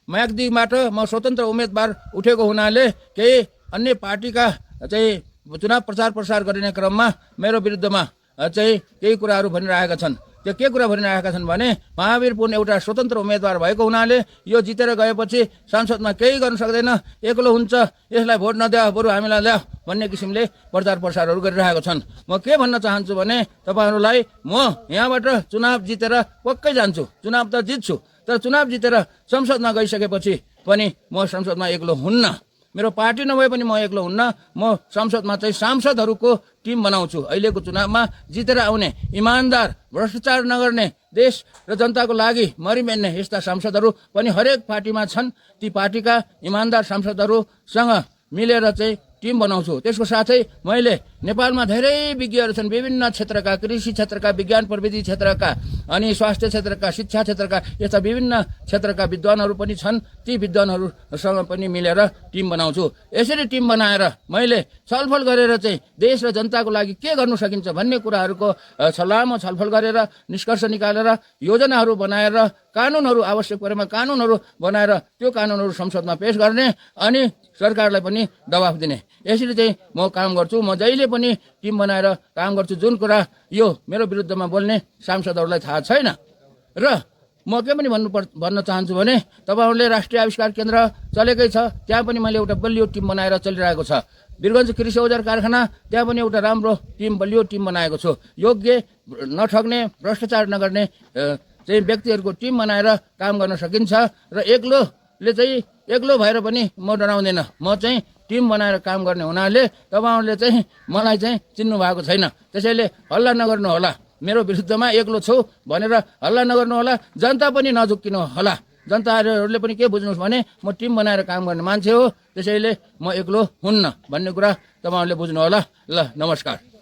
म्याग्दीबाट म स्वतन्त्र उम्मेदवार उठेको हुनाले केही अन्य पार्टीका चाहिँ चुनाव प्रचार गरिने क्रममा मेरो विरुद्धमा चाहिँ केही कुराहरू भनिरहेका छन्। त्यो के कुरा भनिरहेका छन् भने महावीर पुन एउटा स्वतन्त्र उम्मेदवार भएको हुनाले यो जितेर गएपछि संसदमा केही गर्न सक्दैन, एक्लो हुन्छ, यसलाई भोट नदेऊ, बरु हामीलाई ल्याऊ भन्ने किसिमले प्रचारहरू गरिरहेका छन्। म के भन्न चाहन्छु भने तपाईँहरूलाई म यहाँबाट चुनाव जितेर पक्कै जान्छु, चुनाव त जित्छु, तर चुनाव जितेर संसदमा गइसकेपछि पनि म संसदमा एक्लो हुन्न, मेरो पार्टी नभए पनि म एक्लो हुन्न। म संसदमा चाहिँ सांसदहरूको टिम बनाउँछु। अहिलेको चुनावमा जितेर आउने, इमान्दार, भ्रष्टाचार नगर्ने, देश र जनताको लागि मरिमेन्ने यस्ता सांसदहरू पनि हरेक पार्टीमा छन्। ती पार्टीका इमान्दार सांसदहरूसँग मिलेर चाहिँ टिम बनाउँछु। त्यसको साथै मैले नेपालमा धेरै विज्ञहरू छन्, विभिन्न क्षेत्रका, कृषि क्षेत्रका, विज्ञान प्रविधि क्षेत्रका, अनि स्वास्थ्य क्षेत्रका, शिक्षा क्षेत्रका, यस्ता विभिन्न क्षेत्रका विद्वानहरू पनि छन्। ती विद्वानहरूसँग पनि मिलेर टिम बनाउँछु। यसरी टिम बनाएर मैले छलफल गरेर चाहिँ देश र जनताको लागि के गर्नु सकिन्छ भन्ने कुराहरूको लामो छलफल गरेर निष्कर्ष निकालेर योजनाहरू बनाएर कानुनहरू आवश्यक परेमा कानुनहरू बनाएर त्यो कानुनहरू संसदमा पेश गर्ने अनि सरकारलाई पनि दबाफ दिने, यसरी चाहिँ म काम गर्छु। म जहिले पनि टिम बनाएर काम गर्छु। जुन कुरा यो मेरो विरुद्धमा बोल्ने सांसदहरूलाई थाहा छैन। र म के पनि भन्न चाहन्छु भने तपाईँहरूले राष्ट्रिय आविष्कार केन्द्र चलेकै छ, त्यहाँ पनि मैले एउटा बलियो टिम बनाएर चलिरहेको छ। वीरगञ्ज कृषि औजार कारखाना, त्यहाँ पनि एउटा राम्रो टिम, बलियो टिम बनाएको छु। योग्य, नठग्ने, भ्रष्टाचार नगर्ने चाहिँ व्यक्तिहरूको टिम बनाएर काम गर्न सकिन्छ। र एक्लो भएर पनि म डराउँदैन। म चाहिँ टिम बनाएर काम गर्ने हुनाले तपाईँहरूले चाहिँ मलाई चाहिँ चिन्नु भएको छैन। त्यसैले हल्ला नगर्नु होला, मेरो विरुद्धमा एक्लो छु भनेर हल्ला नगर्नु होला। जनता पनि नझुक्किनु होला। जनताहरूले पनि के बुझ्नुहोस् भने म टिम बनाएर काम गर्ने मान्छे हो, त्यसैले म एक्लो हुन्न भन्ने कुरा तपाईँहरूले बुझ्नु होला। ल, नमस्कार।